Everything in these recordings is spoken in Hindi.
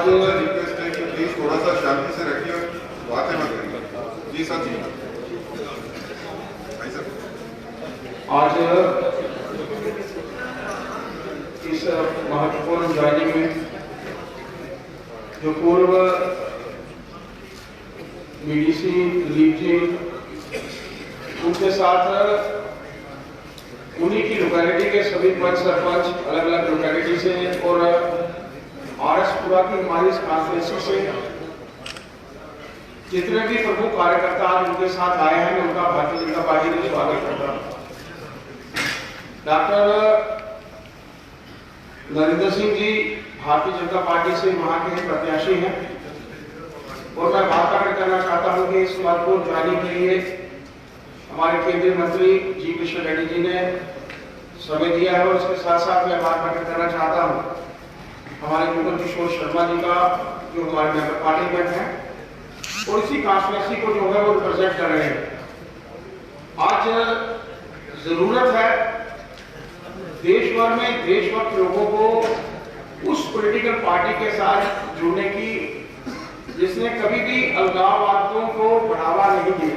आज रिक्वेस्ट है कि प्लीज थोड़ा सा शांति से रखिए और बातें मत करिए। जी सर, जी भाई सर। आज इस महत्वपूर्ण ज्वाइनिंग में जो पूर्व बीडीसी दिलीप जी, उनके साथ उन्हीं की लोकेलिटी के सभी पंच सरपंच अलग अलग लोकेलिटी से और आरएसपुरा की हमारी इस कॉन्फ्रेंस से जितने भी प्रमुख कार्यकर्ता आज उनके साथ आए हैं, मैं उनका भारतीय जनता पार्टी में स्वागत करता हूं। डॉक्टर नरेंद्र सिंह जी भारतीय जनता पार्टी से वहां के प्रत्याशी हैं और मैं बात करना चाहता हूं कि इस महत्वपूर्ण ज्वाइनिंग के लिए हमारे केंद्रीय मंत्री जी किशन रेड्डी जी ने समय दिया है और उसके साथ साथ मैं बात करना चाहता हूं हमारे जुगल किशोर शर्मा जी का, जो हमारे मेंबर पार्लियामेंट हैं और इसी कॉन्स्टिट्यूंसी को जो है वो रिप्रेजेंट कर रहे हैं। आज जरूरत है देश भर में देशभक्त लोगों को उस पॉलिटिकल पार्टी के साथ जुड़ने की जिसने कभी भी अलगाववादियों को बढ़ावा नहीं दिया।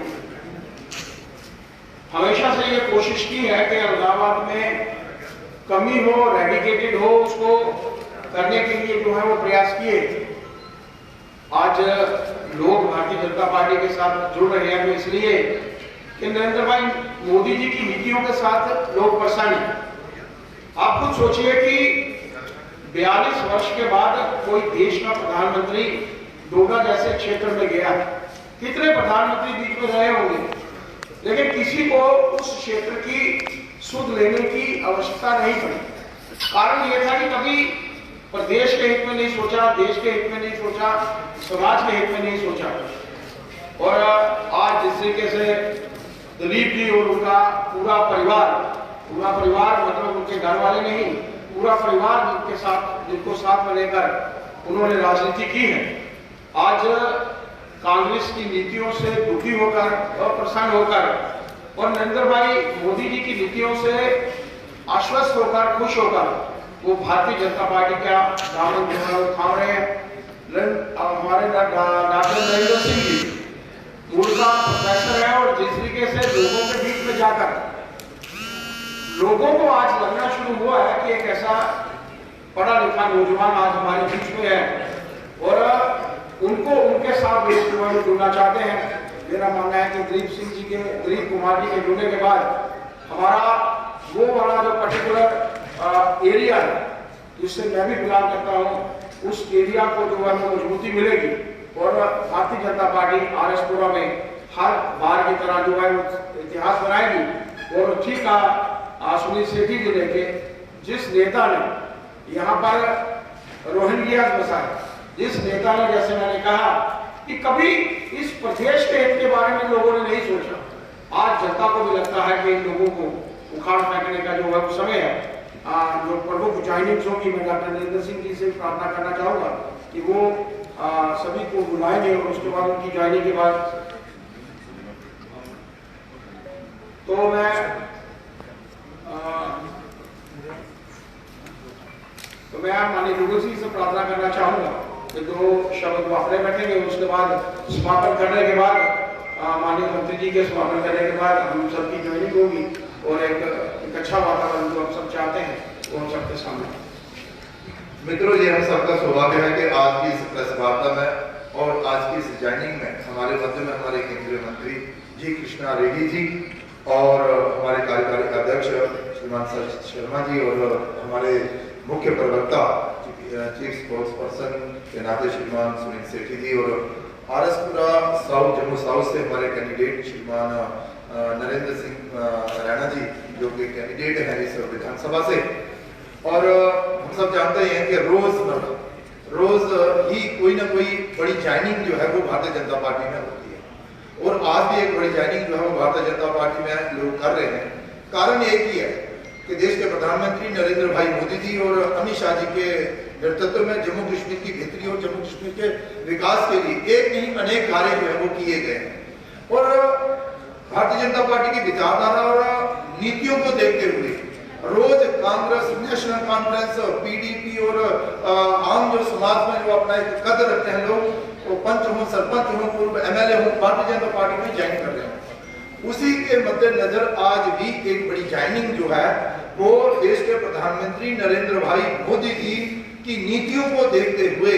हमेशा से ये कोशिश की है कि अलगाववाद में कमी हो, रेडिकेटेड हो, उसको करने के लिए जो है वो प्रयास किए। आज लोग भारतीय जनता पार्टी के साथ जुड़ रहे हैं इसलिए कि नरेंद्र भाई मोदी जी की नीतियों के साथ लोग परेशान हैं। आप खुद सोचिए कि 42 वर्ष के बाद कोई देश का प्रधानमंत्री डोडा जैसे क्षेत्र में गया, कितने प्रधानमंत्री बीच में रहे होंगे, लेकिन किसी को उस क्षेत्र की सुध लेने की आवश्यकता नहीं पड़ी। कारण यह था कि कभी प्रदेश के हित में नहीं सोचा, देश के हित में नहीं सोचा, समाज के हित में नहीं सोचा। और आज जिस तरीके से दिलीप जी और उनका पूरा परिवार मतलब उनके घर वाले नहीं, पूरा परिवार जिनको साथ में लेकर उन्होंने राजनीति की है, आज कांग्रेस की नीतियों से दुखी होकर और प्रसन्न होकर और नरेंद्र भाई मोदी जी की नीतियों से आश्वस्त होकर, खुश होकर वो भारतीय जनता पार्टी का दामन जो है थाम रहे हैं। हमारे डॉक्टर नरेंद्र सिंह जी मूलतः प्रोफेसर है और जिस तरीके से लोगों के बीच में जाकर लोगों को आज लगना शुरू हुआ है कि एक ऐसा पढ़ा लिखा नौजवान आज हमारे बीच में है और उनको उनके साथ लोग जुड़ना चाहते हैं। मेरा मानना है कि दिलीप कुमार जी के जुड़ने के बाद हमारा वो वाला जो पर्टिकुलर एरिया है जिससे मैं भी बिलोंग करता हूँ, उस एरिया को जो है मजबूती मिलेगी और भारतीय जनता पार्टी आरएसपुरा में हर बार की तरह जो है इतिहास बनाएगी। और ठीक सुनील सेठी जी ने जिस नेता ने यहाँ पर रोहिंग्या बसाए, जिस नेता ने, जैसे मैंने कहा कि कभी इस प्रदेश के हित के बारे में लोगों ने नहीं सोचा, आज जनता को भी लगता है कि इन लोगों को उखाड़ फेंकने का जो है समय है। जो प्रमुख ज्वाइनिंग्स होगी, मैं डॉक्टर नरेंद्र सिंह जी से प्रार्थना करना चाहूंगा कि वो सभी को बुलाएंगे और उसके बाद उनकी ज्वाइनिंग के बाद तो मैं माननीय जुगल सिंह से प्रार्थना करना चाहूंगा कि 2 शब्द वो अपने बैठेंगे, उसके बाद समापन करने के बाद माननीय मंत्री जी के समापन करने के बाद हम सबकी ज्वाइनिंग होगी और एक अच्छा वातावरण जो हम सब चाहते हैं वो हम सबके सामने। मित्रों, ये हम सबका सौभाग्य है कि आज की इस प्रेस वार्ता में और आज की इस ज्वाइनिंग में हमारे मध्य में हमारे केंद्रीय मंत्री जी कृष्णा रेड्डी जी और हमारे कार्यकारी अध्यक्ष श्रीमान सचित शर्मा जी और हमारे मुख्य प्रवक्ता चीफ स्पोर्ट्स पर्सन के नाते श्रीमान सुनील सेठी जी और आरएसपुरा साउथ जम्मू साउथ से हमारे कैंडिडेट श्रीमान नरेंद्र सिंह राणा जी जो कि कैंडिडेट हैं इस विधानसभा से। और हम सब जानते हैं कि रोज ही कोई ना कोई बड़ी ज्वाइनिंग जो है वो भारतीय जनता पार्टी में होती है और आज भी एक बड़ी ज्वाइनिंग जो है वो भारतीय जनता पार्टी में लोग कर रहे हैं। कारण एक ही है कि देश के प्रधानमंत्री नरेंद्र भाई मोदी जी और अमित शाह जी के नेतृत्व में जम्मू कश्मीर की बेहतरी और जम्मू कश्मीर के विकास के लिए एक नहीं अनेक कार्य जो है वो किए गए हैं। और भारतीय जनता पार्टी की विचारधारा और नीतियों को देखते हुए रोज कांग्रेस, नेशनल कॉन्फ्रेंस, पीडीपी और आम जो समाज में जो अपना एक कदर रखते हैं लोग, वो पंच हो, सरपंच हो, पूर्व एमएलए हो, भारतीय जनता पार्टी में ज्वाइन कर रहे हैं। उसी के मद्देनजर आज भी एक बड़ी ज्वाइनिंग जो है वो देश के प्रधानमंत्री नरेंद्र भाई मोदी जी की नीतियों को देखते हुए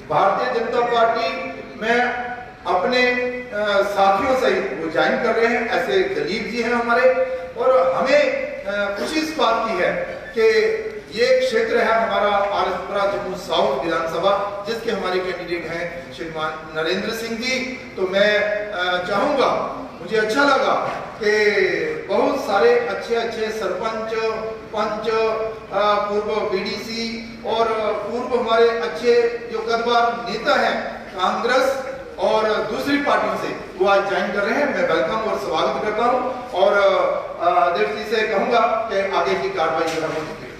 भारतीय जनता पार्टी में अपने साथियों सहित वो ज्वाइन कर रहे हैं। ऐसे दलीप जी हैं हमारे, और हमें खुशी इस बात की है कि ये क्षेत्र है हमारा आरएसपुरा जम्मू साउथ विधानसभा, जिसके हमारे कैंडिडेट हैं श्रीमान नरेंद्र सिंह जी। तो मैं चाहूंगा, मुझे अच्छा लगा कि बहुत सारे अच्छे सरपंच, पंच, पूर्व बीडीसी और पूर्व हमारे अच्छे जो कदवार नेता हैं कांग्रेस और दूसरी पार्टियों से, वो आज ज्वाइन कर रहे हैं। मैं वेलकम और स्वागत करता हूं और अध्यक्ष जी से कहूंगा कि आगे की कार्रवाई हो सके।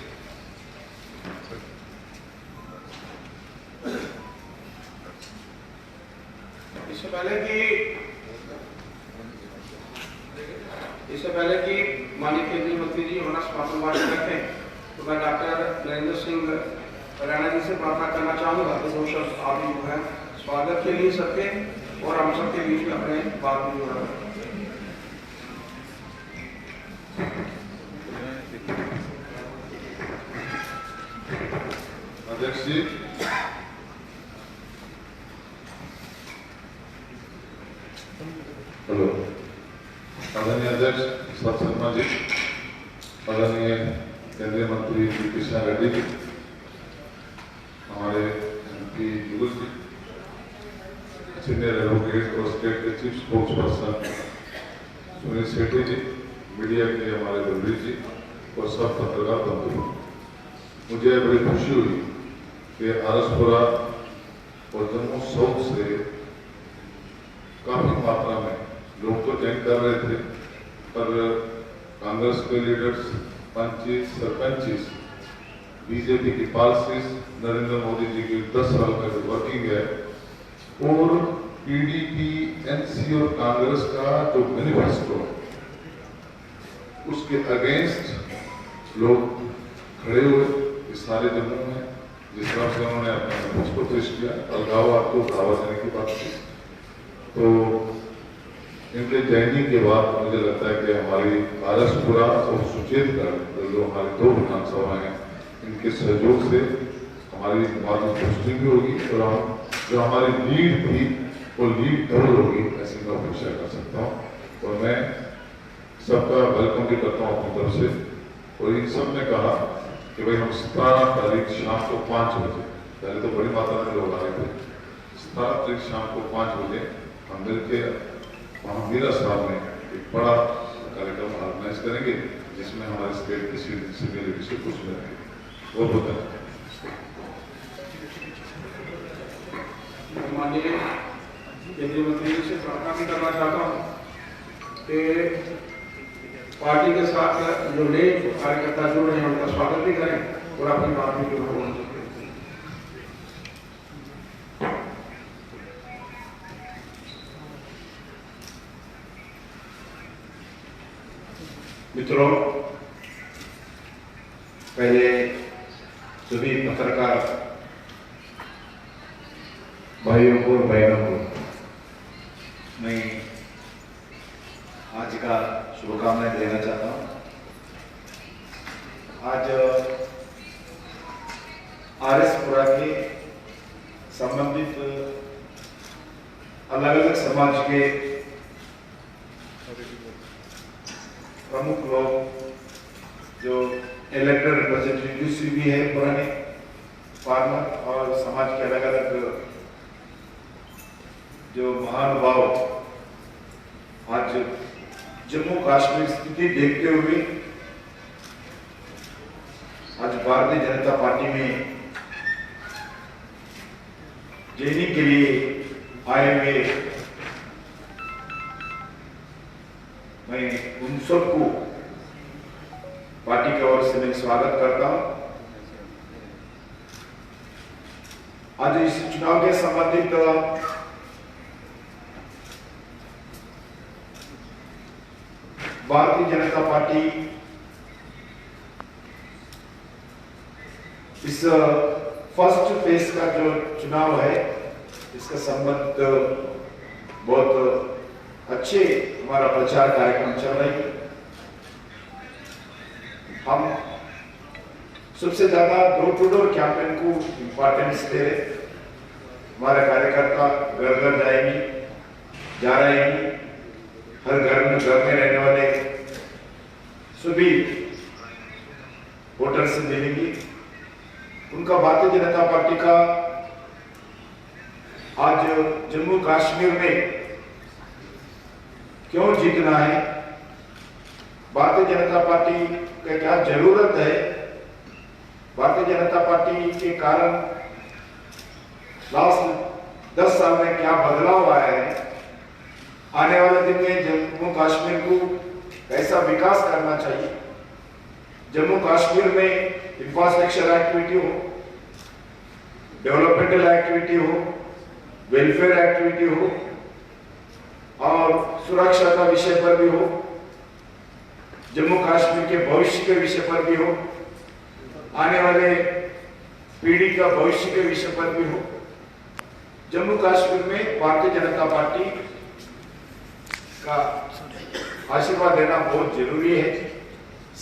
इससे पहले कि माननीय केंद्रीय मंत्री जी होना समापन वार्ता करते हैं, तो मैं डॉक्टर नरेंद्र सिंह राणा जी से प्रार्थना करना चाहूंगा कि दो शब्द आप जो है स्वागत के लिए सबके और हम सबके बीच में अपने बात में जोड़ा। अध्यक्ष जी, हेलो, आदरणीय अध्यक्ष सब शर्मा जी, आदरणीय केंद्रीय मंत्री किशन रेड्डी जी, हमारे एमपी जुगल जी, सीनियर एडवोकेट और स्टेट के चीफ स्पोक्स पर्सन सुनील सेठी जी, मीडिया के हमारे बलबीर जी और सब पत्रकार बंधु, मुझे बड़ी खुशी हुई कि आरएसपुरा और जम्मू साउथ से काफी मात्रा में लोग तो ज्वाइन कर रहे थे, पर कांग्रेस के लीडर्स, पंचिस, सरपंचिस, बीजेपी की पॉलिसीज, नरेंद्र मोदी जी की 10 साल का जो वर्किंग है और पीडीपी, एनसी और कांग्रेस का जो मैनिफेस्टो उसके अगेंस्ट लोग खड़े हुए इस सारे जम्मू में। जिस तरह से उन्होंने अपने मैनिफेस्टो पेश किया, अलगाववाद को बढ़ावा देने की बात की, तो इनके ज्वाइनिंग के बाद मुझे लगता है कि हमारी आरएसपुरा और सुचेतगढ़ जो हमारी 2 विधानसभा हैं, इनके सहयोग से हमारी मार्जिन पोस्टिंग भी होगी और हम जो हमारी लीड थी वो लीड डबल होगी, ऐसी मैं अपेक्षा कर सकता हूँ। और मैं सबका वेलकम भी करता हूँ अपनी तरफ से। और इन सब ने कहा कि भाई हम 17 तारीख शाम को 5 बजे, पहले तो बड़ी मात्रा में लोग आए थे, 17 तारीख शाम को 5 बजे हम मिलकर वहाँ मीरा साहब में एक बड़ा कार्यक्रम ऑर्गेनाइज करेंगे, जिसमें हमारे स्टेट के सीनियर लीडरशिप कुछ मिलेंगे। बहुत बहुत धन्यवाद। माननीय केंद्रीय मंत्री जी से प्रार्थना भी करना चाहता हूँ कि पार्टी के साथ जो नए कार्यकर्ता जुड़ रहे हैं उनका स्वागत भी करें और अपनी बात भी जो बोल सकते हैं। मित्रों, पहले सभी पत्रकार भाइयों को और बहनों को मैं आज का शुभकामनाएं देना चाहता हूं। आज आरएसपुरा के संबंधित अलग अलग समाज के प्रमुख लोग जो इलेक्टेड रिप्रेजेंटेटिव्स भी है, पुराने फार्मर और समाज के अलग अलग जो महानुभाव आज जम्मू कश्मीर स्थिति देखते हुए आज भारतीय जनता पार्टी में ज्वाइनिंग के लिए आए हुए मैं उन सबको पार्टी की ओर से मैं स्वागत करता हूं। आज इस चुनाव के संबंधित भारतीय जनता पार्टी इस फर्स्ट फेज का जो चुनाव है इसका संबंध बहुत अच्छे हमारा प्रचार कार्यक्रम चल रही है। हम सबसे ज्यादा डोर टू डोर कैंपेन को इम्पोर्टेंस दे रहे। हमारे कार्यकर्ता घर घर जाएंगे, जा रहे हैं, हर घर में रहने वाले सभी वोटर से मिलेंगे। उनका भारतीय जनता पार्टी का आज जम्मू कश्मीर में क्यों जीतना है, भारतीय जनता पार्टी का क्या जरूरत है, भारतीय जनता पार्टी के कारण लास्ट 10 साल में क्या बदलाव आया है, आने वाले दिन में जम्मू कश्मीर को कैसा विकास करना चाहिए, जम्मू कश्मीर में इंफ्रास्ट्रक्चर एक्टिविटी हो, डेवलपमेंटल एक्टिविटी हो, वेलफेयर एक्टिविटी हो और सुरक्षा का विषय पर भी हो, जम्मू कश्मीर के भविष्य के विषय पर भी हो, आने वाले पीढ़ी का भविष्य के विषय पर भी हो। जम्मू कश्मीर में भारतीय जनता पार्टी का आशीर्वाद देना बहुत जरूरी है।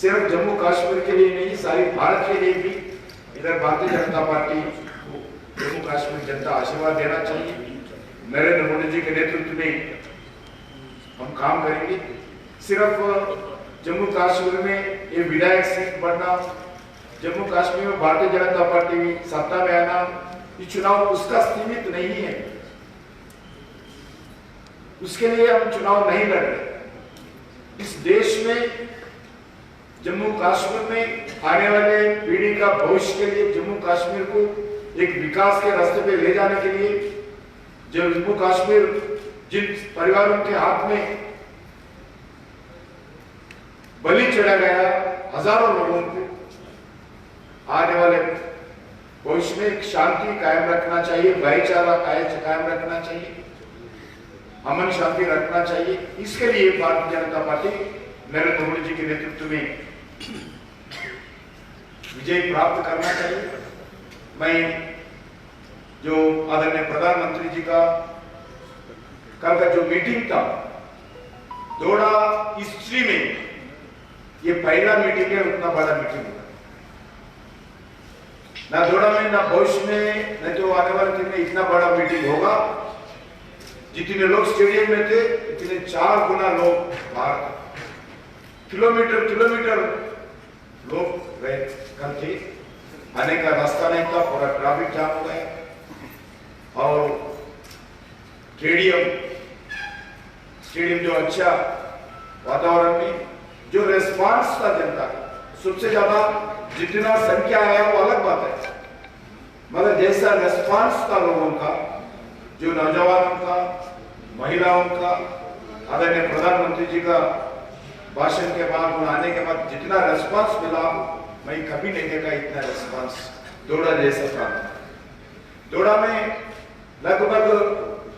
सिर्फ जम्मू कश्मीर के लिए नहीं, सारी भारत के लिए भी इधर भारतीय जनता पार्टी को जम्मू कश्मीर जनता आशीर्वाद देना चाहिए। नरेंद्र मोदी जी के नेतृत्व में हम काम करेंगे। सिर्फ जम्मू कश्मीर में ये विधायक सीट बढ़ना, जम्मू कश्मीर में भारतीय जनता पार्टी सत्ता में आना, ये चुनाव उसका सीमित नहीं है, उसके लिए हम चुनाव नहीं लड़ रहे। इस देश में जम्मू कश्मीर में आने वाले पीढ़ी का भविष्य के लिए, जम्मू कश्मीर को एक विकास के रास्ते पे ले जाने के लिए, जम्मू कश्मीर जिन परिवारों के हाथ में बलि चढ़ा गया हजारों लोगों को, आने वाले भविष्य में एक शांति कायम रखना चाहिए, भाईचारा कायम रखना चाहिए, अमन शांति रखना चाहिए। इसके लिए भारतीय जनता पार्टी नरेंद्र मोदी जी के नेतृत्व में विजय प्राप्त करना चाहिए। मैं जो आदरणीय प्रधानमंत्री जी का कल का जो मीटिंग था, दोड़ा हिस्ट्री में ये पहला मीटिंग है, उतना बड़ा मीटिंग है ना दोड़ा में, ना भविष्य में, न तो आने वाले दिन में इतना बड़ा मीटिंग होगा। जितने लोग स्टेडियम में थे इतने 4 गुना लोग बाहर, किलोमीटर लोग कल थे, आने का रास्ता नहीं था, पूरा ट्रैफिक जाम हो गया। और स्टेडियम जो अच्छा वातावरण में जो रेस्पॉन्स था जनता का, सबसे ज्यादा जितना संख्या आया वो अलग बात है, मगर जैसा रेस्पॉन्स था लोगों का, जो नौजवानों का, महिलाओं का, आदरणीय प्रधानमंत्री जी का भाषण के बाद और आने के बाद जितना रेस्पॉन्स मिला, मैं कभी नहीं देखा इतना रेस्पॉन्स दोड़ा जैसा था। दोड़ा में लगभग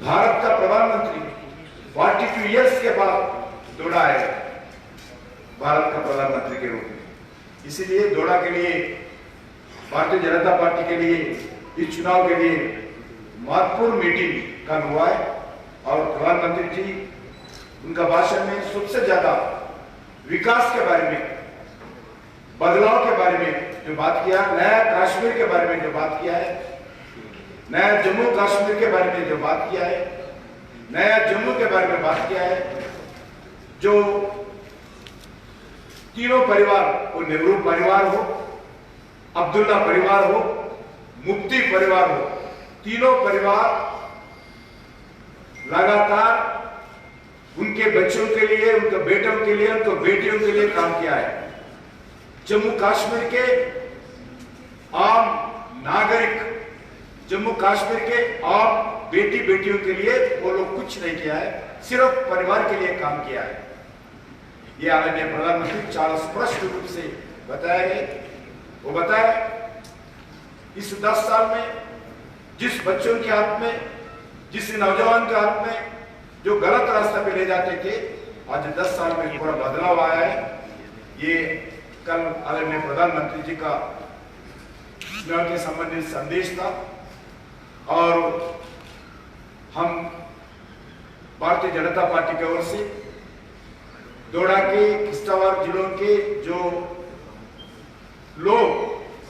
भारत का प्रधानमंत्री 42 इयर्स के बाद दोड़ा है भारत का प्रधानमंत्री के रूप में। इसीलिए दोड़ा के लिए, भारतीय जनता पार्टी के लिए, इस चुनाव के लिए महत्वपूर्ण मीटिंग का हुआ है। और प्रधानमंत्री जी उनका भाषण में सबसे ज्यादा विकास के बारे में, बदलाव के बारे में जो बात किया, नया कश्मीर के बारे में जो बात किया है, नया जम्मू कश्मीर के बारे में जो बात किया है, नया जम्मू के बारे में बात किया है, जो तीनों परिवार, वो नेहरू परिवार हो, अब्दुल्ला परिवार हो, मुफ्ती परिवार हो, तीनों परिवार लगातार उनके बच्चों के लिए, उनके बेटों के लिए, उनके बेटियों के लिए काम किया है। जम्मू कश्मीर के आम नागरिक, जम्मू कश्मीर के आम बेटी बेटियों के लिए वो लोग कुछ नहीं किया है, सिर्फ परिवार के लिए काम किया है। ये आदरणीय प्रधानमंत्री चार स्पष्ट रूप से बताया है। वो बताया इस 10 साल में जिस बच्चों के हाथ में, जिस नौजवान के हाथ में जो गलत रास्ते पे ले जाते थे, आज 10 साल में पूरा बदलाव आया है। ये कल आदरणीय प्रधानमंत्री जी का चुनाव के संबंधित संदेश था और हम भारतीय जनता पार्टी की ओर से दोडा के किश्तवाड़ जिलों के जो लोग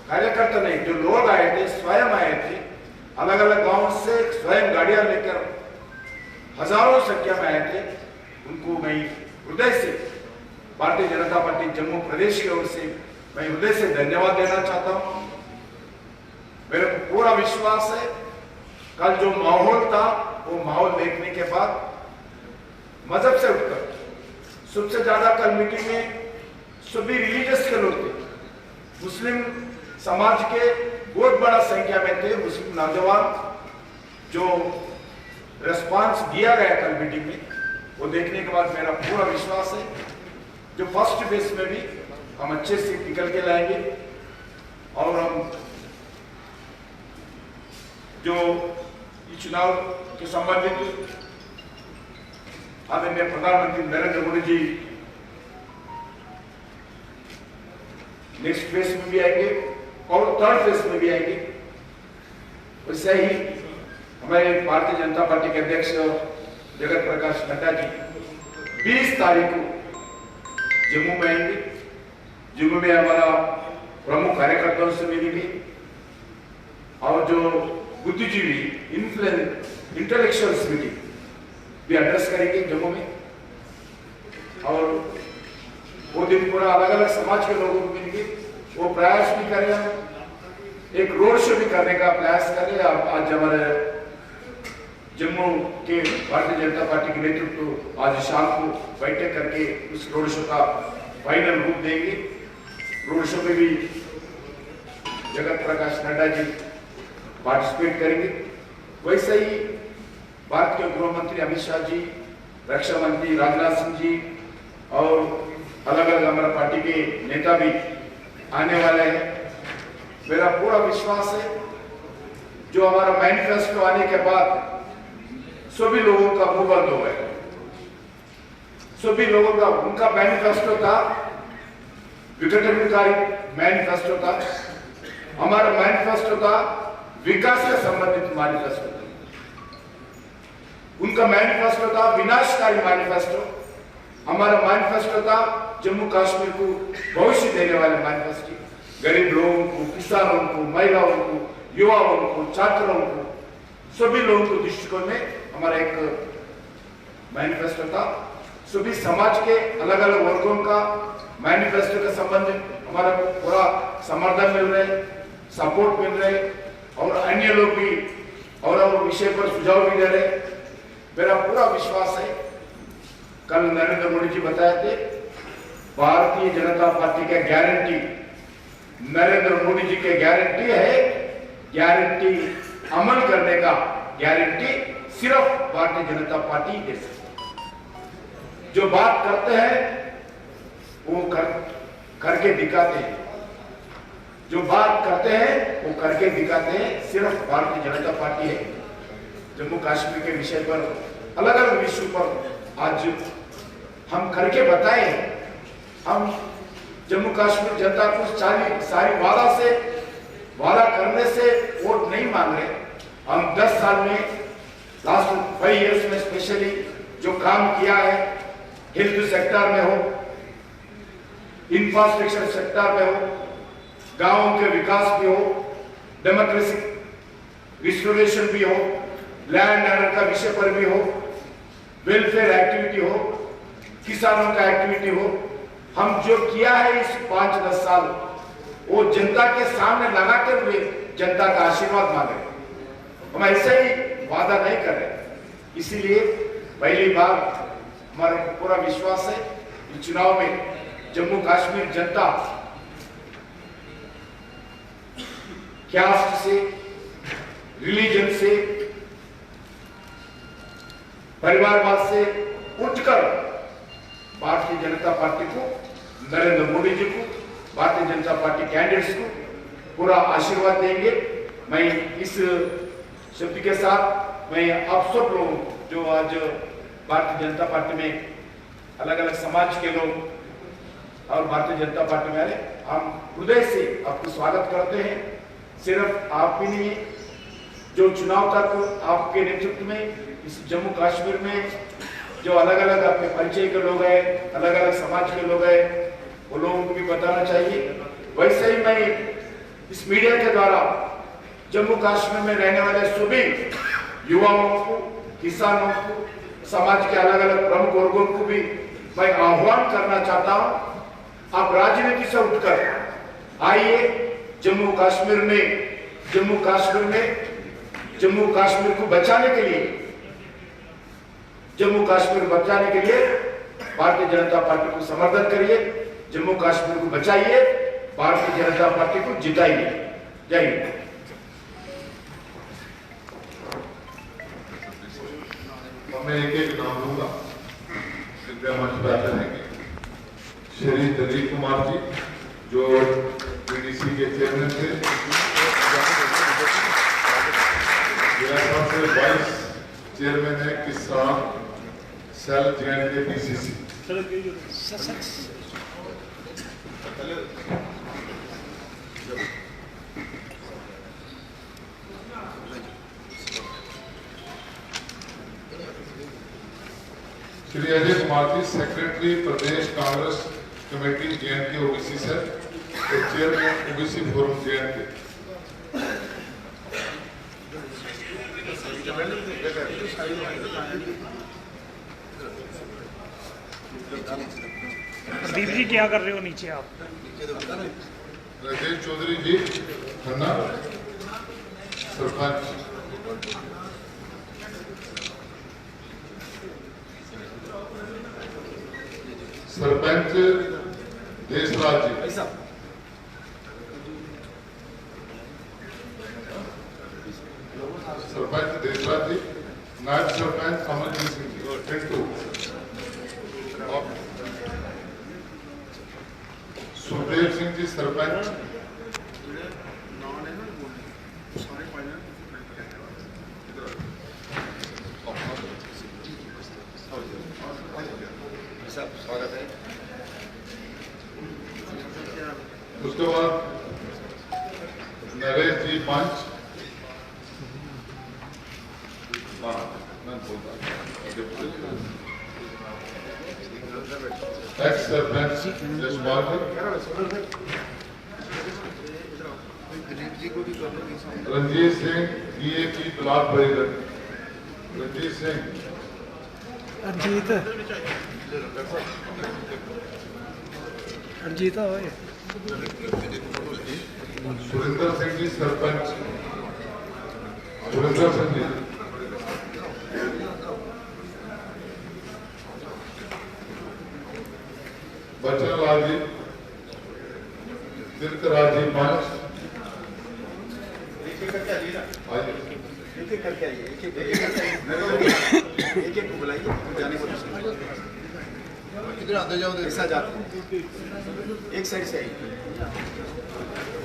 कार्यकर्ता नहीं, जो लोग आए थे स्वयं आए थे, अलग अलग गांव से स्वयं गाड़ियां लेकर हजारों संख्या में आए थे, उनको मैं हृदय से भारतीय जनता पार्टी जम्मू प्रदेश की ओर से मैं हृदय से धन्यवाद देना चाहता हूं। मेरे को पूरा विश्वास है कल जो माहौल था वो माहौल देखने के बाद मजहब से उठकर सबसे ज्यादा कल मीटिंग में सभी रिलीजियस के लोग थे, मुस्लिम समाज के बहुत बड़ा संख्या में थे मुस्लिम नौजवान। जो रेस्पॉन्स दिया गया कल मीटिंग में वो देखने के बाद मेरा पूरा विश्वास है जो फर्स्ट फेज में भी हम अच्छे से निकल के लाएंगे और हम जो चुनाव के संबंधित आदरणीय प्रधानमंत्री नरेंद्र मोदी जी नेक्स्ट फेज में भी आएंगे और थर्ड फेज में भी आएंगे। वैसे ही हमारे भारतीय जनता पार्टी के अध्यक्ष जगत प्रकाश नड्डा जी 20 तारीख को जम्मू में आएंगे। जम्मू में हमारा प्रमुख कार्यकर्ताओं से मिलेंगे और जो बुद्धिजीवी इंटेलेक्चुअल्स मीटिंग भी एड्रेस करेंगे जम्मू में और वो दिन पूरा अलग अलग समाज के लोगों को मिलेंगे। वो प्रयास भी करें, एक रोड शो भी करने का प्रयास करें। आज हमारे जम्मू के भारतीय जनता पार्टी के नेतृत्व आज शाम को बैठक करके उस रोड शो का फाइनल रूप देंगे। रोड शो में भी जगत प्रकाश नड्डा जी पार्टिसिपेट करेंगे। वैसे ही भारत के गृह मंत्री अमित शाह जी, रक्षा मंत्री राजनाथ सिंह जी और अलग अलग हमारा पार्टी के नेता भी आने वाले हैं। मेरा पूरा विश्वास है जो हमारा मैनिफेस्टो आने के बाद सभी लोगों का मुंह बंद हो गया। सभी लोगों का उनका मैनिफेस्टो था, विघटनकारी मैनिफेस्टो था, हमारा मैनिफेस्टो था विकास से संबंधित मैनिफेस्टो था, उनका मैनिफेस्टो था विनाशकारी मैनिफेस्टो, हमारा मैनिफेस्टो था जम्मू कश्मीर को भविष्य देने वाले मैनिफेस्टो। गरीब लोगों को, किसानों को, महिलाओं को, युवाओं को, छात्रों को, सभी लोगों को दृष्टिकोण में हमारा एक मैनिफेस्टो था। सभी समाज के अलग अलग वर्गों का मैनिफेस्टो के संबंधित हमारा पूरा समर्थन मिल रहे, सपोर्ट मिल रहे और अन्य लोग भी और विषय पर सुझाव भी दे रहे। मेरा पूरा विश्वास है कल नरेंद्र मोदी जी बताए थे भारतीय जनता पार्टी का गारंटी, नरेंद्र मोदी जी के गारंटी है, गारंटी अमल करने का गारंटी सिर्फ भारतीय जनता पार्टी दे सकती। जो बात करते हैं वो करके दिखाते हैं, जो बात करते हैं वो करके दिखाते हैं, सिर्फ भारतीय जनता पार्टी है। जम्मू कश्मीर के विषय पर अलग अलग विषयों पर आज हम करके बताए। हम जम्मू कश्मीर जनता को सारी वादा करने से वोट नहीं मांग रहे। हम 10 साल में लास्ट 5 इयर्स में स्पेशली जो काम किया है, हेल्थ सेक्टर में हो, इंफ्रास्ट्रक्चर सेक्टर में हो, गांवों के विकास भी हो, डेमोक्रेसी रिस्टोरेशन भी हो, लैंड ऑर्डर का विषय पर भी हो, वेलफेयर एक्टिविटी हो, किसानों का एक्टिविटी हो, हम जो किया है इस 5-10 साल वो जनता के सामने लगाते हुए जनता का आशीर्वाद मांगे। हम ऐसे ही वादा नहीं कर रहे। इसीलिए पहली बार हमारा पूरा विश्वास है कि चुनाव में जम्मू कश्मीर जनता कास्ट से, रिलीजन से, परिवारवाद से उठकर भारतीय जनता पार्टी को, नरेंद्र मोदी जी को, भारतीय जनता पार्टी कैंडिडेट्स को पूरा आशीर्वाद देंगे। मैं इस शब्द के साथ मैं आप सब लोग जो आज भारतीय जनता पार्टी में अलग अलग समाज के लोग और भारतीय जनता पार्टी में आए, हम हृदय से आपको स्वागत करते हैं। सिर्फ आप ही नहीं, जो चुनाव तक आपके नेतृत्व में इस जम्मू कश्मीर में जो अलग अलग आपके परिचय के लोग हैं, अलग अलग समाज के लोग हैं, वो लोगों को भी बताना चाहिए। वैसे ही मैं इस मीडिया के द्वारा जम्मू कश्मीर में रहने वाले सभी युवाओं को, किसानों को, समाज के अलग अलग प्रमुख वर्गों को भी मैं आह्वान करना चाहता हूं, आप राजनीति से उठकर आइए जम्मू कश्मीर को बचाने के लिए, जम्मू कश्मीर बचाने के लिए भारतीय जनता पार्टी को समर्थन करिए, जम्मू कश्मीर को बचाइए, भारतीय जनता पार्टी को जिताइए। जय हिंद। मैं एक एक नाम लूंगा, कृपया मंच पर आते रहेंगे। श्री दिलीप कुमार जी जो पीडीसी के चेयरमैन थे, 2022 चेयरमैन है किसान cell JNK PCC। Shri Ajay Kumar ji secretary प्रदेश Congress committee JNK OBC cell और chairman OBC forum JNK। Pradeep ji क्या कर रहे हो नीचे आप? राजेश चौधरी जी खन्ना सरपंच। सरपंच देशराज जी। सरपंच देशराज जी। नायब सरपंच अमरजीत सिंह जी पिंटू। सुखदेव सिंह जी सरपंच। उसके बाद नरेश जी पंच। एक्स सरपंच जसपाल जी। रंजीत सिंह DAP ब्लॉक परिषद। रंजीत सिंह। अरजीत होए। सुरेंद्र सिंह जी सरपंच। सुरेंद्र सिंह जी। बचन लाल जी। तिलकराज जी पंच। एक को बुलाइए, जाने को इधर आते जाओ, ऐसा जाते एक साइड से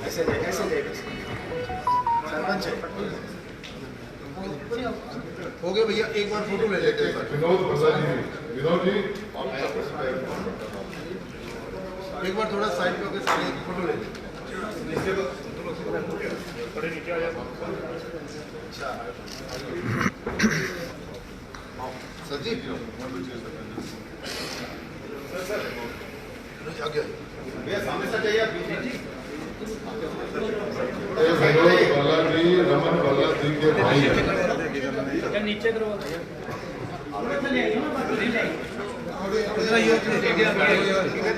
ऐसे जाए सरपंच हो गया भैया। एक बार फोटो ले लेते हैं। विनोद प्रसाद जी। विनोद जी एक बार थोड़ा साइड पे होकर सारे एक फोटो ले लेते हैं। सर जी भैया सामने से जाइए आप। विनोद भल्ला जी रमन भल्ला जी के भाई हैं। नीचे करो।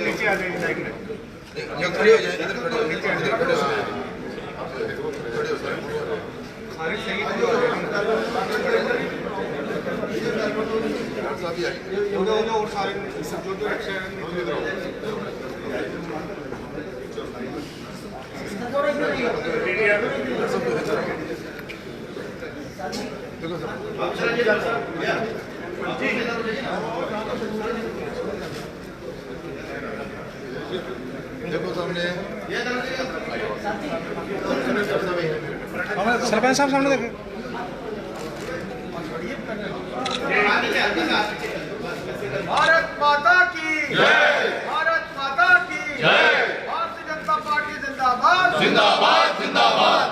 नीचे आ जाइए, खड़े हो जाए, इधर खड़े हो जाए, इधर खड़े हो जाए, सारे सही और सारे जो देखो सामने सरपंच साहब सामने देखें। भारत माता की जय, भारत माता की जय, भारतीय जनता पार्टी जिंदाबाद जिंदाबाद जिंदाबाद।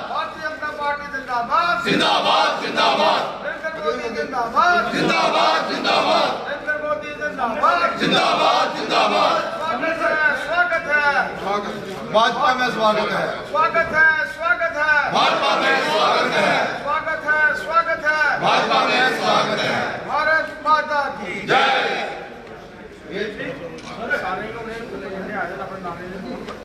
जिंदाबाद जिंदाबाद नरेंद्र मोदी जिंदाबाद जिंदाबाद जिंदाबाद नरेंद्र मोदी जिंदाबाद जिंदाबाद जिंदाबाद स्वागत है भाजपा में स्वागत है स्वागत है स्वागत है भाजपा में स्वागत है स्वागत है स्वागत है भाजपा में स्वागत है